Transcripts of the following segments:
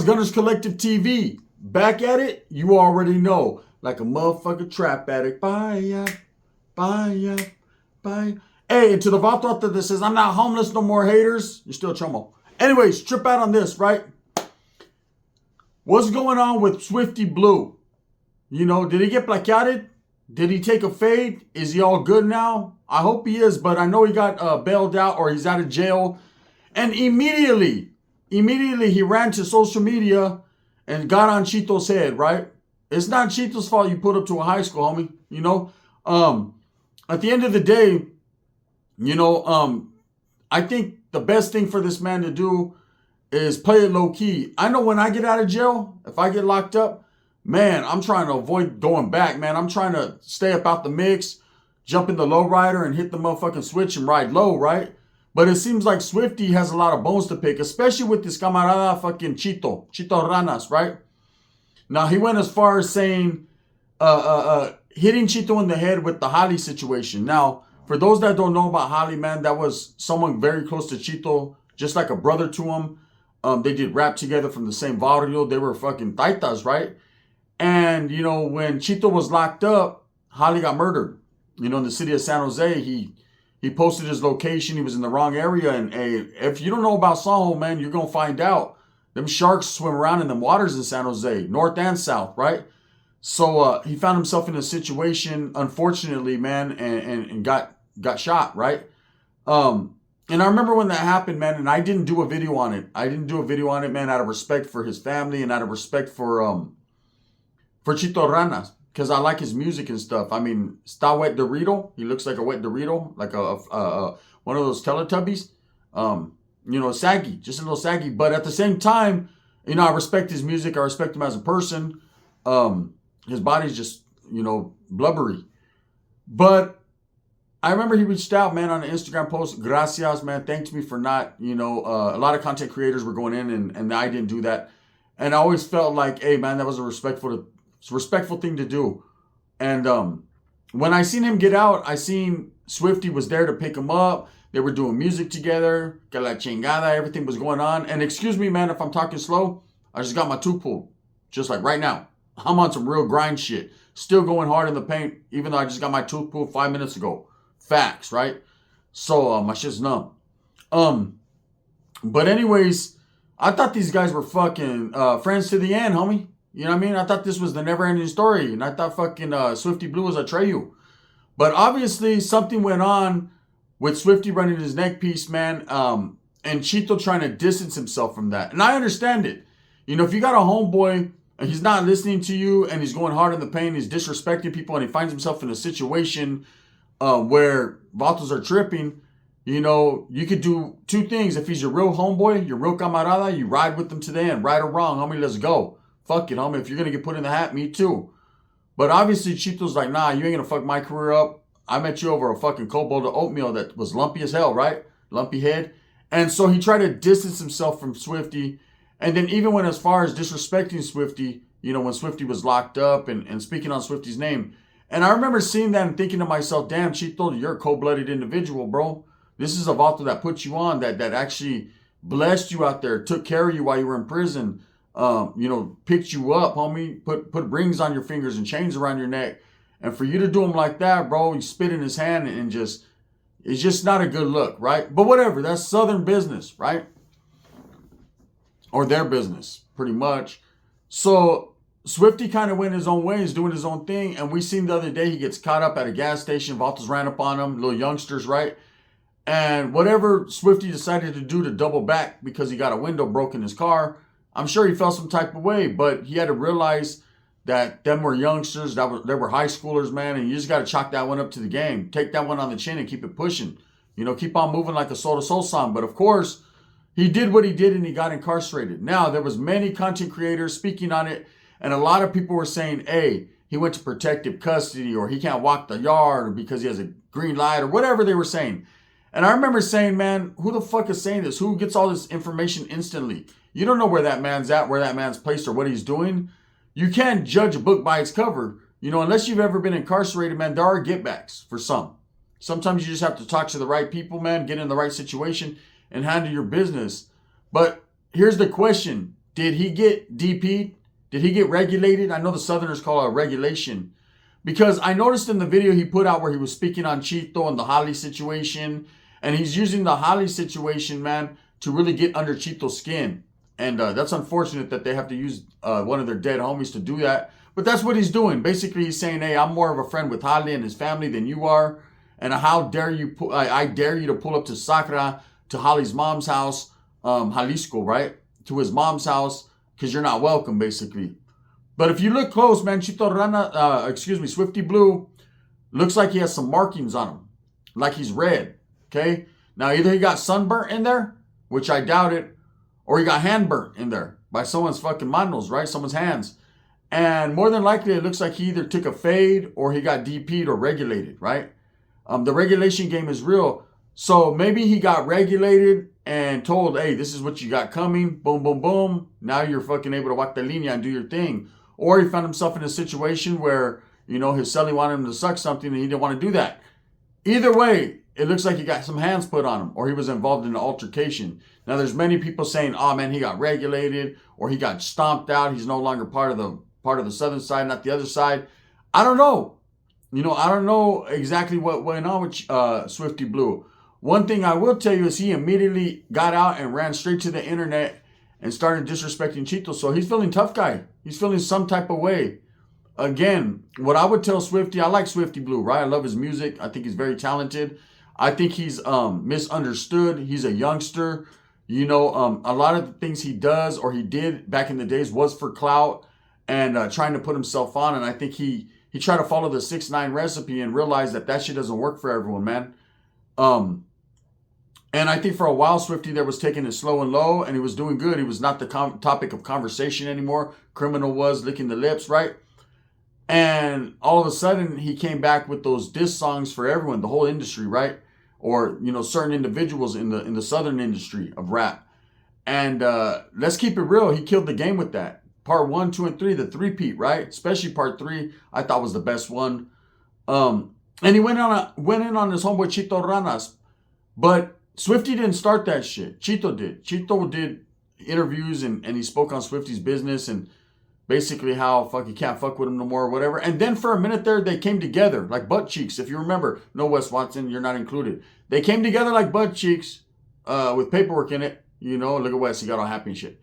Gunners, Gunners Collective TV. Back at it, you already know. Like a motherfucking trap addict. Bye. Hey, and to the vato out there that says, I'm not homeless, no more haters, you're still chomo. Anyways, trip out on this, right? What's going on with SWIFTY Blue? You know, did he get plaqueated? Did he take a fade? Is he all good now? I hope he is, but I know he got bailed out or he's out of jail. And immediately he ran to social media and got on Chito's head, right? It's not Chito's fault you put up to a high school, homie. You know, at the end of the day, you know, I think the best thing for this man to do is play it low key. I know when I get out of jail, if I get locked up, man, I'm trying to avoid going back, man. I'm trying to stay up out the mix, jump in the low rider and hit the motherfucking switch and ride low, right? But it seems like SWIFTY has a lot of bones to pick, especially with this camarada fucking Chito Ranas, right? Now, he went as far as saying, hitting Chito in the head with the Holly situation. Now, for those that don't know about Holly, man, that was someone very close to Chito, just like a brother to him. They did rap together from the same barrio. They were fucking taitas, right? And, you know, when Chito was locked up, Holly got murdered. You know, in the city of San Jose, he posted his location. He was in the wrong area. And hey, if you don't know about Soho, man, you're going to find out. Them sharks swim around in the waters in San Jose, north and south, right? So he found himself in a situation, unfortunately, man, and got shot, right? And I remember when that happened, man, and I didn't do a video on it. I didn't do a video on it, man, out of respect for his family and out of respect for Chito Ranas, because I like his music and stuff. I mean, está wet Dorito. He looks like a wet Dorito, like a one of those Teletubbies. You know, saggy, just a little saggy. But at the same time, you know, I respect his music. I respect him as a person. His body's just, you know, blubbery. But I remember he reached out, man, on an Instagram post. Gracias, man. Thanked me for not, you know, a lot of content creators were going in and I didn't do that. And I always felt like, hey, man, that was a respectful thing to do. And when I seen him get out, I seen SWIFTY was there to pick him up. They were doing music together. Que la chingada, everything was going on. And excuse me, man, if I'm talking slow, I just got my tooth pulled. Just like right now. I'm on some real grind shit. Still going hard in the paint, even though I just got my tooth pulled 5 minutes ago. Facts, right? So my shit's numb. But anyways, I thought these guys were fucking friends to the end, homie. You know what I mean? I thought this was the never-ending story. And I thought fucking SWIFTY Blue was a Atreyu. But obviously, something went on with SWIFTY running his neck piece, man. And Chito trying to distance himself from that. And I understand it. You know, if you got a homeboy and he's not listening to you and he's going hard in the paint, he's disrespecting people, and he finds himself in a situation where vatos are tripping, you know, you could do two things. If he's your real homeboy, your real camarada, you ride with them to the end. Right or wrong, homie, let's go. Fuck it, homie. If you're going to get put in the hat, me too. But obviously, Chito's like, nah, you ain't going to fuck my career up. I met you over a fucking cold bowl of oatmeal that was lumpy as hell, right? Lumpy head. And so he tried to distance himself from SWIFTY. And then even went as far as disrespecting SWIFTY, you know, when SWIFTY was locked up and speaking on SWIFTY's name. And I remember seeing that and thinking to myself, damn, Chito, you're a cold-blooded individual, bro. This is a vato that put you on, that actually blessed you out there, took care of you while you were in prison, you know, picked you up, homie, put rings on your fingers and chains around your neck. And for you to do him like that, bro, you spit in his hand and just, it's just not a good look, right? But whatever, that's Southern business, right? Or their business, pretty much. So SWIFTY kind of went his own way, he's doing his own thing. And we seen the other day, he gets caught up at a gas station. Vatos ran up on him, little youngsters, right? And whatever SWIFTY decided to do to double back because he got a window broke in his car, I'm sure he felt some type of way. But he had to realize that them were youngsters, they were high schoolers, man. And you just got to chalk that one up to the game. Take that one on the chin and keep it pushing. You know, keep on moving like a Soul to Soul song. But of course, he did what he did and he got incarcerated. Now, there was many content creators speaking on it. And a lot of people were saying, hey, he went to protective custody, or he can't walk the yard, or because he has a green light, or whatever they were saying. And I remember saying, man, who the fuck is saying this? Who gets all this information instantly? You don't know where that man's at, where that man's placed, or what he's doing. You can't judge a book by its cover. You know, unless you've ever been incarcerated, man, there are getbacks for some. Sometimes you just have to talk to the right people, man, get in the right situation, and handle your business. But here's the question. did he get DP'd? Did he get regulated? I know the Southerners call it a regulation. Because I noticed in the video he put out where he was speaking on Chito and the Holly situation. And he's using the Holly situation, man, to really get under Chito's skin. And that's unfortunate that they have to use one of their dead homies to do that. But that's what he's doing. Basically, he's saying, hey, I'm more of a friend with Holly and his family than you are. And how dare you, I dare you to pull up to Sacra, to Holly's mom's house, Jalisco, right? To his mom's house, because you're not welcome, basically. But if you look close, man, Swifty Blue, looks like he has some markings on him. Like he's red, okay? Now, either he got sunburnt in there, which I doubt it, or he got hand burnt in there by someone's fucking manos, right? Someone's hands. And more than likely, it looks like he either took a fade or he got DP'd or regulated, right? The regulation game is real. So maybe he got regulated and told, hey, this is what you got coming. Boom, boom, boom. Now you're fucking able to walk the linea and do your thing. Or he found himself in a situation where, you know, his celly wanted him to suck something and he didn't want to do that. Either way, it looks like he got some hands put on him or he was involved in an altercation. Now, there's many people saying, oh, man, he got regulated or he got stomped out. He's no longer part of the southern side, not the other side. I don't know. You know, I don't know exactly what went on with Swifty Blue. One thing I will tell you is he immediately got out and ran straight to the internet and started disrespecting Chito. So he's feeling tough guy. He's feeling some type of way. Again, what I would tell Swifty, I like Swifty Blue, right? I love his music. I think he's very talented. I think he's misunderstood. He's a youngster. You know, a lot of the things he does or he did back in the days was for clout and trying to put himself on. And I think he tried to follow the 6ix9ine recipe and realized that shit doesn't work for everyone, man. And I think for a while, Swifty there was taking it slow and low, and he was doing good. He was not the topic of conversation anymore. Criminal was licking the lips, right? And all of a sudden, he came back with those diss songs for everyone, the whole industry, right? Or, you know, certain individuals in the southern industry of rap. And let's keep it real. He killed the game with that. Part 1, 2, and 3, the three-peat, right? Especially part 3, I thought was the best one. And he went in on his homeboy Chito Ranas. But Swifty didn't start that shit. Chito did. Chito did interviews and he spoke on Swifty's business and basically how he can't fuck with him no more or whatever. And then for a minute there, they came together like butt cheeks. If you remember, no, Wes Watson, you're not included. They came together like butt cheeks with paperwork in it. You know, look at Wes, he got all happy and shit.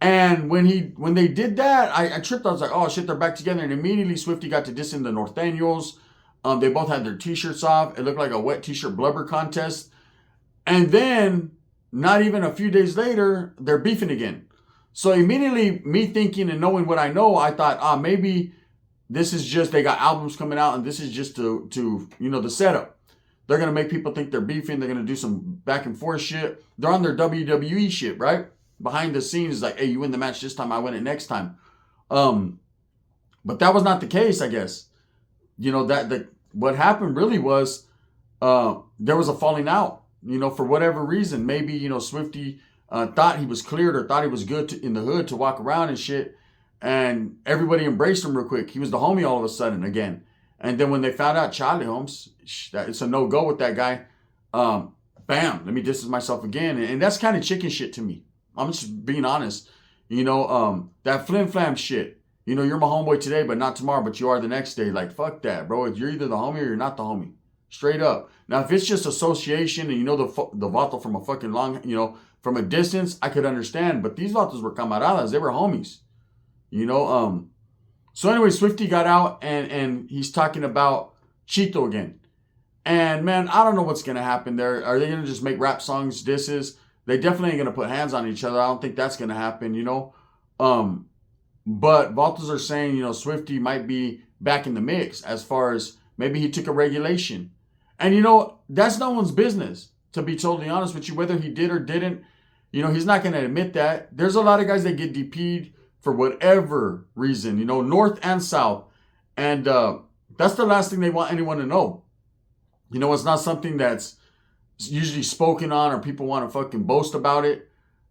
And when they did that, I tripped. I was like, oh shit, they're back together. And immediately Swifty got to dissing the Norteños. They both had their t-shirts off. It looked like a wet t-shirt blubber contest. And then, not even a few days later, they're beefing again. So immediately, me thinking and knowing what I know, I thought, maybe this is just, they got albums coming out and this is just to you know, the setup. They're going to make people think they're beefing. They're going to do some back and forth shit. They're on their WWE shit, right? Behind the scenes, like, hey, you win the match this time, I win it next time. But that was not the case, I guess. You know, what happened really was there was a falling out. You know, for whatever reason, maybe, you know, Swifty thought he was cleared or thought he was good in the hood to walk around and shit. And everybody embraced him real quick. He was the homie all of a sudden again. And then when they found out Charlie Holmes, it's a no-go with that guy. Bam, let me distance myself again. And that's kind of chicken shit to me. I'm just being honest. You know, that flim-flam shit. You know, you're my homeboy today, but not tomorrow, but you are the next day. Like, fuck that, bro. You're either the homie or you're not the homie. Straight up. Now, if it's just association and you know the vato from a fucking long, you know, from a distance, I could understand. But these vatos were camaradas. They were homies. You know, so anyway, Swifty got out and he's talking about Chito again. And man, I don't know what's going to happen there. Are they going to just make rap songs disses? They definitely ain't going to put hands on each other. I don't think that's going to happen, you know. But vatos are saying, you know, Swifty might be back in the mix as far as maybe he took a regulation. And, you know, that's no one's business, to be totally honest with you, whether he did or didn't. You know, he's not going to admit that. There's a lot of guys that get DP'd for whatever reason, you know, north and south. And that's the last thing they want anyone to know. You know, it's not something that's usually spoken on or people want to fucking boast about it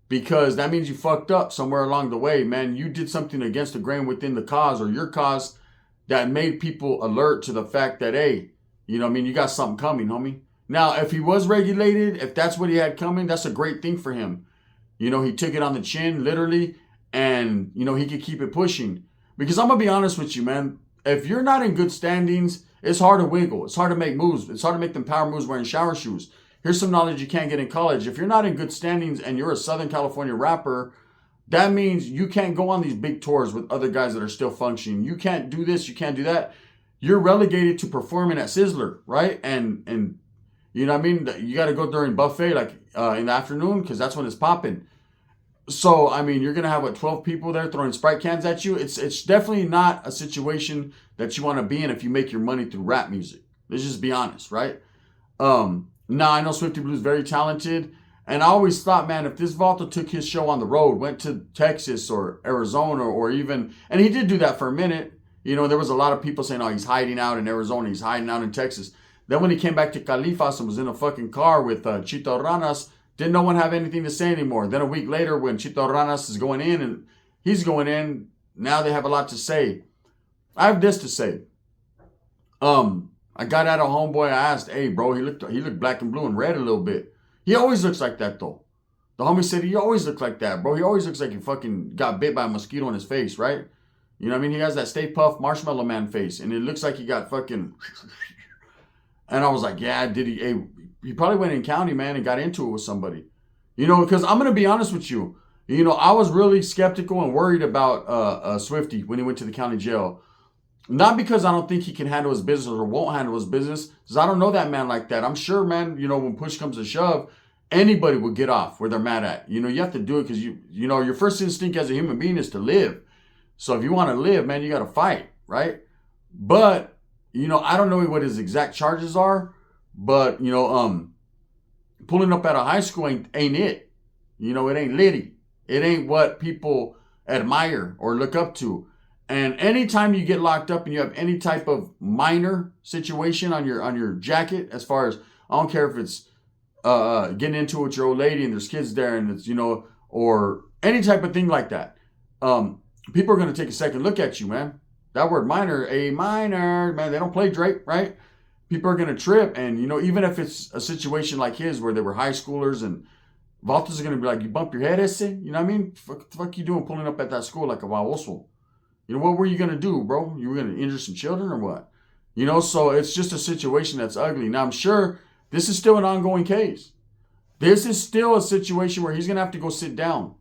because that means you fucked up somewhere along the way, man. You did something against the grain within the cause or your cause that made people alert to the fact that, hey, you know what I mean? You got something coming, homie. Now, if he was regulated, if that's what he had coming, that's a great thing for him. You know, he took it on the chin, literally. and, you know, he could keep it pushing. Because I'm going to be honest with you, man. If you're not in good standings, it's hard to wiggle. It's hard to make moves. It's hard to make them power moves wearing shower shoes. Here's some knowledge you can't get in college. If you're not in good standings and you're a Southern California rapper, that means you can't go on these big tours with other guys that are still functioning. You can't do this. You can't do that. You're relegated to performing at Sizzler, right? And you know what I mean? You got to go during buffet, like in the afternoon, because that's when it's popping. So, I mean, you're going to have, 12 people there throwing Sprite cans at you? It's definitely not a situation that you want to be in if you make your money through rap music. Let's just be honest, right? Now, I know SWIFTY Blue's very talented. And I always thought, man, if this Volta took his show on the road, went to Texas or Arizona or even... And he did do that for a minute. You know, there was a lot of people saying, oh, he's hiding out in Arizona. He's hiding out in Texas. Then when he came back to Califas and was in a fucking car with Chito Ranas, didn't no one have anything to say anymore. Then a week later when Chito Ranas is going in and he's going in, now they have a lot to say. I have this to say. I got at a homeboy. I asked, hey, bro, he looked black and blue and red a little bit. He always looks like that, though. The homie said he always looked like that, bro. He always looks like he fucking got bit by a mosquito in his face, right? You know what I mean? He has that Stay Puft Marshmallow Man face, and it looks like he got fucking... And I was like, yeah, did he... Hey, he probably went in county, man, and got into it with somebody. You know, because I'm going to be honest with you. You know, I was really skeptical and worried about SWIFTY when he went to the county jail. Not because I don't think he can handle his business or won't handle his business, because I don't know that man like that. I'm sure, man, you know, when push comes to shove, anybody would get off where they're mad at. You know, you have to do it because, you know, your first instinct as a human being is to live. So if you want to live, man, you got to fight, right? But, you know, I don't know what his exact charges are, but, you know, pulling up at a high school ain't it. You know, it ain't litty. It ain't what people admire or look up to. And anytime you get locked up and you have any type of minor situation on your jacket, as far as, I don't care if it's getting into it with your old lady and there's kids there and it's, you know, or any type of thing like that, people are going to take a second look at you, man. That word minor, a minor, man, they don't play Drake, right? People are going to trip. And, you know, even if it's a situation like his where they were high schoolers and Valtas are going to be like, you bump your head, ese? You know what I mean? Fuck you doing pulling up at that school like a baboso? You know, what were you going to do, bro? You were going to injure some children or what? You know, so it's just a situation that's ugly. Now, I'm sure this is still an ongoing case. This is still a situation where he's going to have to go sit down.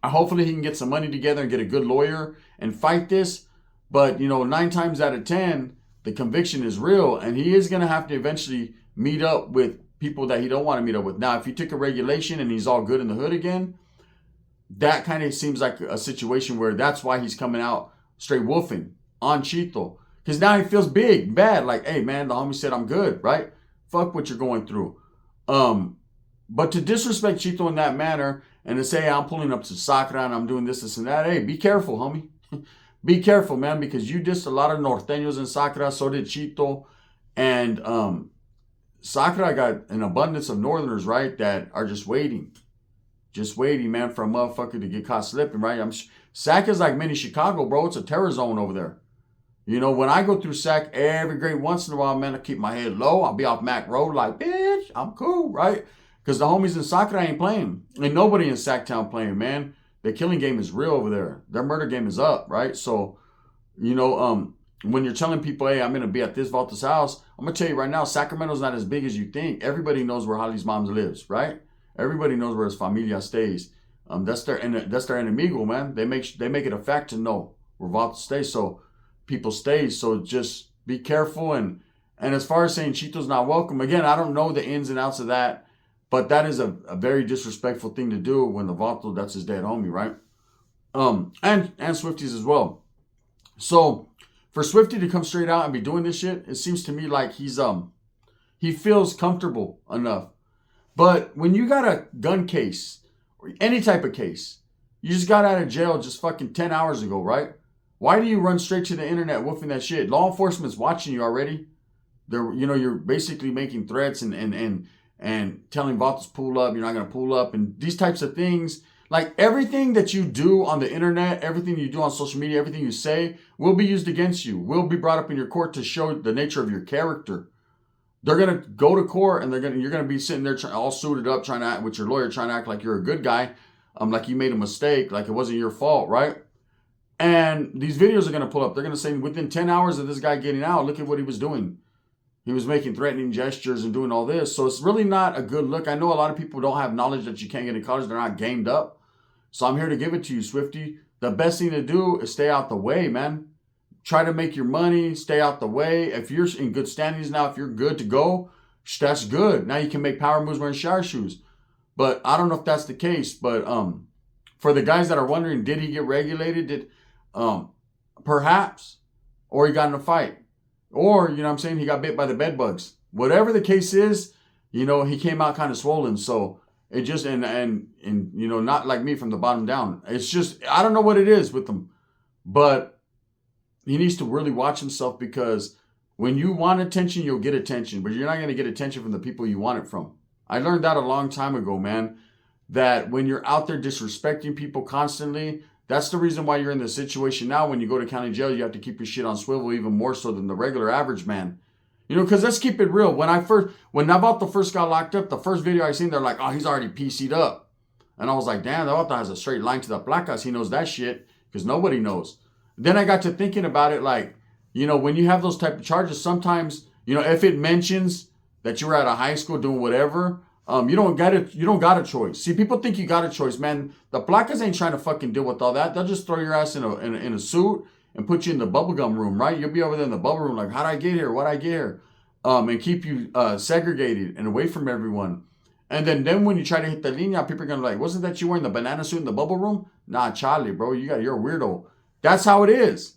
Hopefully he can get some money together and get a good lawyer and fight this. But, you know, 9 times out of 10, the conviction is real. And he is going to have to eventually meet up with people that he don't want to meet up with. Now, if he took a regulation and he's all good in the hood again, that kind of seems like a situation where that's why he's coming out straight wolfing on Chito. Because now he feels big, bad. Like, hey, man, the homie said I'm good, right? Fuck what you're going through. But to disrespect Chito in that manner and to say, I'm pulling up to Sacra and I'm doing this and that, hey, be careful, homie. Be careful, man, because you dissed a lot of norteños in Sacra. So did Chito. And Sacra got an abundance of northerners, right, that are just waiting. Just waiting, man, for a motherfucker to get caught slipping, right? Sac is like mini Chicago, bro. It's a terror zone over there. You know, when I go through Sac every great once in a while, man, I keep my head low. I'll be off Mac Road like, bitch, I'm cool, right? Because the homies in Sacra ain't playing. And nobody in Sacktown playing, man. The killing game is real over there. Their murder game is up, right? So, you know, when you're telling people, hey, I'm going to be at this Valta's house, I'm going to tell you right now, Sacramento's not as big as you think. Everybody knows where Holly's mom lives, right? Everybody knows where his familia stays. That's their enemigo, man. They make it a fact to know where Valta stays, so people stay. So just be careful. And as far as saying Chito's not welcome, again, I don't know the ins and outs of that, but that is a very disrespectful thing to do when the Valta, that's his dead homie, right? And SWIFTY's as well. So for SWIFTY to come straight out and be doing this shit, it seems to me like he feels comfortable enough. But when you got a gun case, or any type of case, you just got out of jail just fucking 10 hours ago, right? Why do you run straight to the internet woofing that shit? Law enforcement's watching you already. You're basically making threats and telling Valtas pull up, you're not going to pull up, and these types of things. Like everything that you do on the internet, everything you do on social media, everything you say will be used against you, will be brought up in your court to show the nature of your character. They're going to go to court and you're going to be sitting there all suited up with your lawyer trying to act like you're a good guy. like you made a mistake, like it wasn't your fault, right? And these videos are going to pull up. They're going to say within 10 hours of this guy getting out, look at what he was doing. He was making threatening gestures and doing all this. So it's really not a good look. I know a lot of people don't have knowledge that you can't get in college. They're not gamed up. So I'm here to give it to you, Swifty. The best thing to do is stay out the way, man. Try to make your money. Stay out the way. If you're in good standings now, if you're good to go, that's good. Now you can make power moves wearing shower shoes. But I don't know if that's the case. But for the guys that are wondering, did he get regulated? Perhaps. Or he got in a fight. Or, you know what I'm saying, he got bit by the bed bugs. Whatever the case is, you know, he came out kind of swollen. So it just, and you know, not like me from the bottom down. It's just, I don't know what it is with him. But he needs to really watch himself, because when you want attention, you'll get attention. But you're not going to get attention from the people you want it from. I learned that a long time ago, man. That when you're out there disrespecting people constantly, that's the reason why you're in the situation now. When you go to county jail, you have to keep your shit on swivel even more so than the regular average man. You know, because let's keep it real. When Navalta first got locked up, the first video I seen, they're like, oh, he's already PC'd up. And I was like, damn, Navalta has a straight line to the placas. He knows that shit, because nobody knows. Then I got to thinking about it, like, you know, when you have those type of charges, sometimes, you know, if it mentions that you were at a high school doing whatever, you don't got a choice. See, people think you got a choice, man. The placas ain't trying to fucking deal with all that. They'll just throw your ass in a suit and put you in the bubblegum room, right? You'll be over there in the bubble room like, how'd I get here? What'd I get here? And keep you segregated and away from everyone. And then when you try to hit the linea, people are going to be like, wasn't that you wearing the banana suit in the bubble room? Nah, Charlie, bro. You're a weirdo. That's how it is.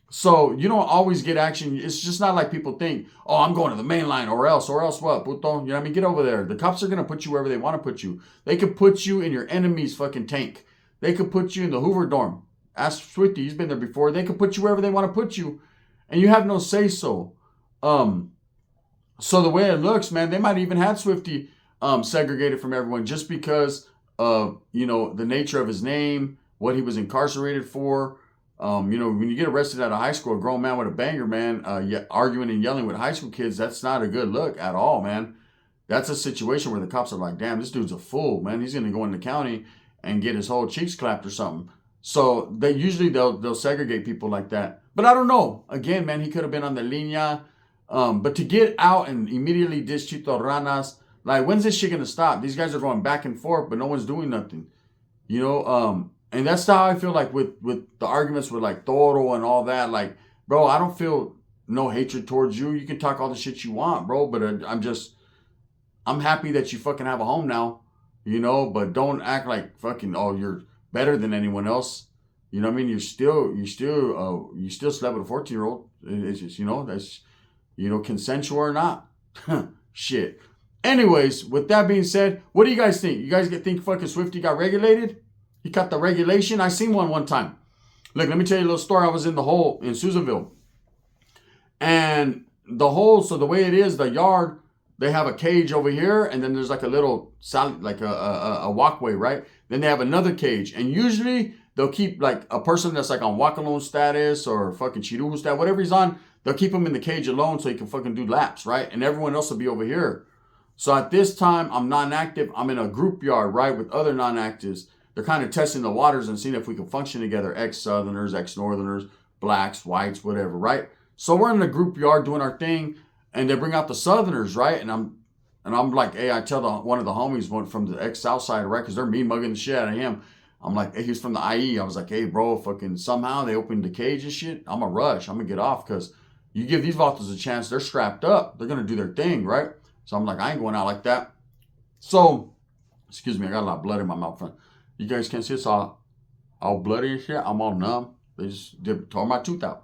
So you don't always get action. It's just not like people think, oh, I'm going to the main line or else what, puto? You know what I mean? Get over there. The cops are going to put you wherever they want to put you. They could put you in your enemy's fucking tank. They could put you in the Hoover dorm. Ask Swifty, he's been there before. They could put you wherever they want to put you. And you have no say-so. So the way it looks, man, they might even have Swifty segregated from everyone just because of, you know, the nature of his name, what he was incarcerated for. You know, when you get arrested at a high school, a grown man with a banger, man, arguing and yelling with high school kids, that's not a good look at all, man. That's a situation where the cops are like, damn, this dude's a fool, man. He's going to go in the county and get his whole cheeks clapped or something. So they'll segregate people like that. But I don't know. Again, man, he could have been on the linea. But to get out and immediately dish Chito Ranas, like, when's this shit going to stop? These guys are going back and forth, but no one's doing nothing. You know, and that's how I feel like with the arguments with like Toro and all that. Like, bro, I don't feel no hatred towards you. You can talk all the shit you want, bro. But I'm happy that you fucking have a home now, you know. But don't act like fucking, oh, you're better than anyone else. You know what I mean? You still slept with a 14-year-old. It's just, you know, that's, you know, consensual or not. Shit. Anyways, with that being said, what do you guys think? You guys think fucking Swifty got regulated? He cut the regulation. I seen one time. Look, let me tell you a little story. I was in the hole in Susanville. And the hole, so the way it is, the yard, they have a cage over here, and then there's like a little, like a walkway, right? Then they have another cage. And usually they'll keep like a person that's like on walk alone status or fucking chirujo status, whatever he's on, they'll keep him in the cage alone so he can fucking do laps, right? And everyone else will be over here. So at this time, I'm non-active. I'm in a group yard, right, with other non-actives. They're kind of testing the waters and seeing if we can function together. Ex-Southerners, ex-Northerners, blacks, whites, whatever, right? So we're in the group yard doing our thing, and they bring out the Southerners, right? And I'm like, hey, I tell one of the homies, one from the ex-South side, right? Because they're mean mugging the shit out of him. I'm like, hey, he's from the IE. I was like, hey, bro, fucking somehow they opened the cage and shit. I'm going to rush. I'm going to get off because you give these vatos a chance. They're strapped up. They're going to do their thing, right? So I'm like, I ain't going out like that. So, excuse me, I got a lot of blood in my mouth. You guys can't see it's all bloody and shit. I'm all numb. They just tore my tooth out.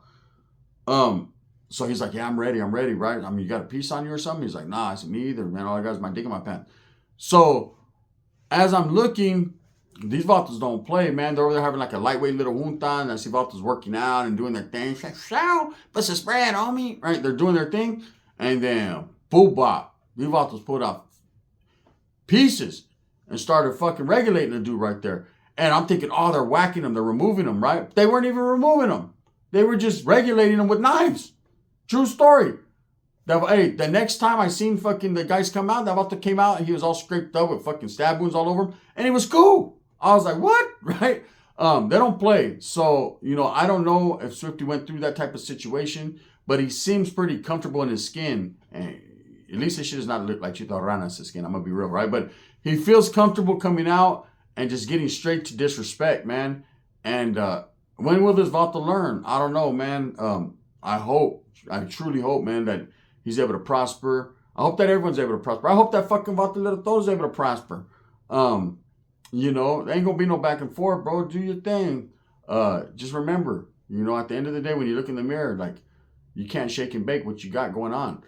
So he's like, yeah, I'm ready, right? I mean, you got a piece on you or something? He's like, nah. I said, me either, man. All I got is my dick in my pants. So as I'm looking, these vatos don't play, man. They're over there having like a lightweight little junta, and I see vatos working out and doing their thing. She's like, show, put some spread on me, right? They're doing their thing. And then, boom, bop. These vatos put out pieces and started fucking regulating the dude right there. And I'm thinking, oh, they're whacking him. They're removing him, right? They weren't even removing him. They were just regulating him with knives. True story. The next time I seen fucking the guys come out, that vato came out and he was all scraped up with fucking stab wounds all over him. And he was cool. I was like, what? Right? They don't play. So, you know, I don't know if SWIFTY went through that type of situation, but he seems pretty comfortable in his skin. And at least his shit does not look like Chito Rana's skin. I'm going to be real, right? But he feels comfortable coming out and just getting straight to disrespect, man. And when will this Vato learn? I don't know, man. I truly hope, man, that he's able to prosper. I hope that everyone's able to prosper. I hope that fucking Vato Little is able to prosper. You know, there ain't gonna be no back and forth, bro. Do your thing. Just remember, you know, at the end of the day, when you look in the mirror, like, you can't shake and bake what you got going on.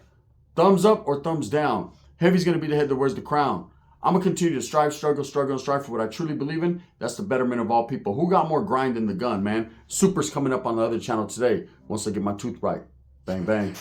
Thumbs up or thumbs down. Heavy's gonna be the head that wears the crown. I'm gonna continue to strive, struggle, and strive for what I truly believe in. That's the betterment of all people. Who got more grind than the gun, man? Super's coming up on the other channel today once I get my tooth right. Bang, bang.